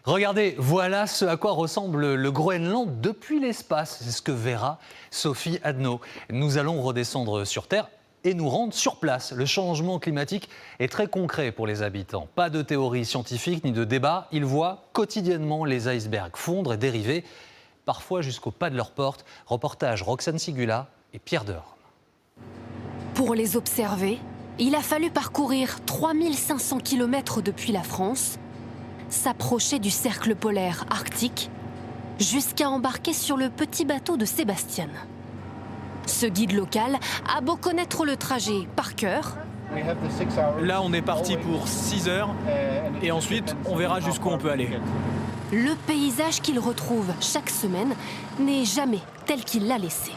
Regardez, voilà ce à quoi ressemble le Groenland depuis l'espace. C'est ce que verra Sophie Adno. Nous allons redescendre sur Terre et nous rendre sur place. Le changement climatique est très concret pour les habitants. Pas de théorie scientifique ni de débat. Ils voient quotidiennement les icebergs fondre et dériver, parfois jusqu'au pas de leur porte. Reportage Roxane Sigula et Pierre Dehorne. Pour les observer, il a fallu parcourir 3500 km depuis la France, s'approcher du cercle polaire arctique, jusqu'à embarquer sur le petit bateau de Sébastien. Ce guide local a beau connaître le trajet par cœur. Là, on est parti pour 6 heures et ensuite, on verra jusqu'où on peut aller. Le paysage qu'il retrouve chaque semaine n'est jamais tel qu'il l'a laissé.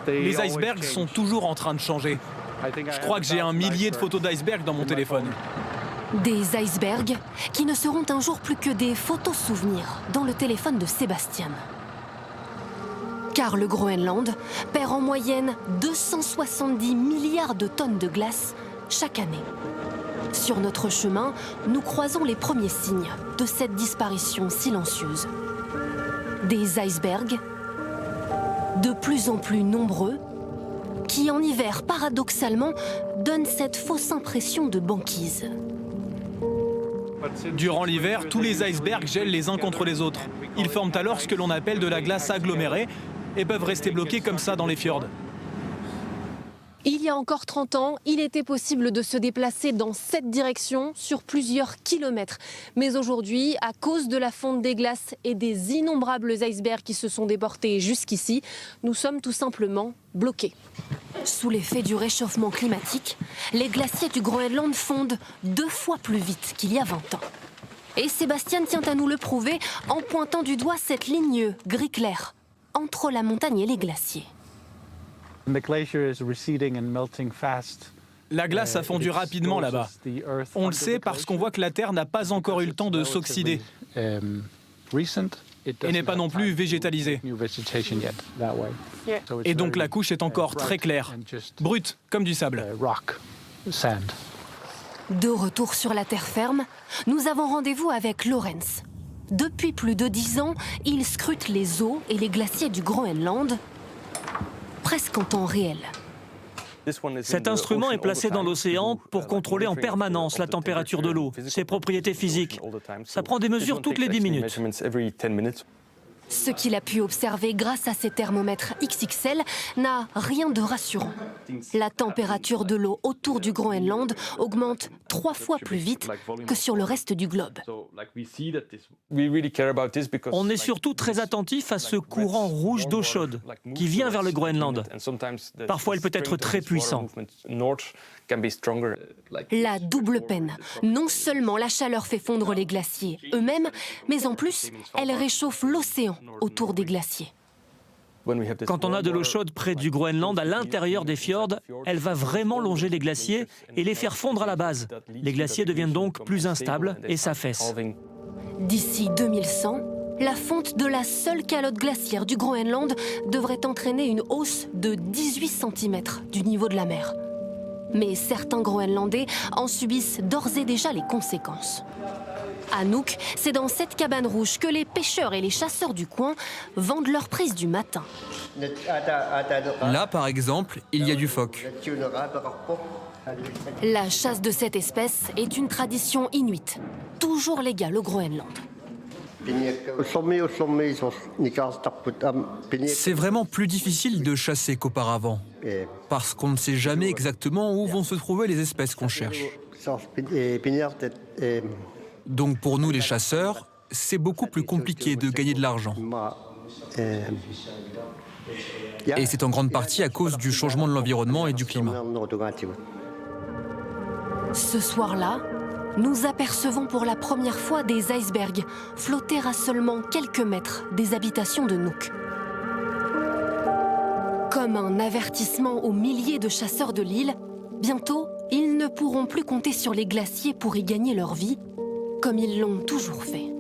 Les icebergs sont toujours en train de changer. Je crois que j'ai 1 millier de photos d'icebergs dans mon téléphone. Des icebergs qui ne seront un jour plus que des photos souvenirs dans le téléphone de Sébastien. Car le Groenland perd en moyenne 270 milliards de tonnes de glace chaque année. Sur notre chemin, nous croisons les premiers signes de cette disparition silencieuse. Des icebergs de plus en plus nombreux qui, en hiver, paradoxalement, donnent cette fausse impression de banquise. Durant l'hiver, tous les icebergs gèlent les uns contre les autres. Ils forment alors ce que l'on appelle de la glace agglomérée et peuvent rester bloqués comme ça dans les fjords. Il y a encore 30 ans, il était possible de se déplacer dans cette direction sur plusieurs kilomètres. Mais aujourd'hui, à cause de la fonte des glaces et des innombrables icebergs qui se sont déportés jusqu'ici, nous sommes tout simplement bloqués. Sous l'effet du réchauffement climatique, les glaciers du Groenland fondent 2 fois plus vite qu'il y a 20 ans. Et Sébastien tient à nous le prouver en pointant du doigt cette ligne gris clair entre la montagne et les glaciers. La glace a fondu rapidement là-bas. On le sait parce qu'on voit que la Terre n'a pas encore eu le temps de s'oxyder et n'est pas non plus végétalisée. Et donc la couche est encore très claire, brute comme du sable. De retour sur la terre ferme, nous avons rendez-vous avec Lorenz. Depuis plus de 10 ans, il scrute les eaux et les glaciers du Groenland, presque en temps réel. Cet instrument est placé dans l'océan pour contrôler en permanence la température de l'eau, ses propriétés physiques. Ça prend des mesures toutes les 10 minutes. Ce qu'il a pu observer grâce à ces thermomètres XXL n'a rien de rassurant. La température de l'eau autour du Groenland augmente 3 fois plus vite que sur le reste du globe. On est surtout très attentif à ce courant rouge d'eau chaude qui vient vers le Groenland. Parfois, il peut être très puissant. La double peine. Non seulement la chaleur fait fondre les glaciers eux-mêmes, mais en plus, elle réchauffe l'océan autour des glaciers. Quand on a de l'eau chaude près du Groenland, à l'intérieur des fjords, elle va vraiment longer les glaciers et les faire fondre à la base. Les glaciers deviennent donc plus instables et s'affaissent. D'ici 2100, la fonte de la seule calotte glaciaire du Groenland devrait entraîner une hausse de 18 cm du niveau de la mer. Mais certains Groenlandais en subissent d'ores et déjà les conséquences. À Nuuk, c'est dans cette cabane rouge que les pêcheurs et les chasseurs du coin vendent leur prise du matin. Là, par exemple, il y a du phoque. La chasse de cette espèce est une tradition inuite, toujours légale au Groenland. C'est vraiment plus difficile de chasser qu'auparavant, parce qu'on ne sait jamais exactement où vont se trouver les espèces qu'on cherche. Donc pour nous les chasseurs, c'est beaucoup plus compliqué de gagner de l'argent. Et c'est en grande partie à cause du changement de l'environnement et du climat. Ce soir-là, nous apercevons pour la première fois des icebergs flotter à seulement quelques mètres des habitations de Nuuk. Comme un avertissement aux milliers de chasseurs de l'île, bientôt, ils ne pourront plus compter sur les glaciers pour y gagner leur vie, comme ils l'ont toujours fait.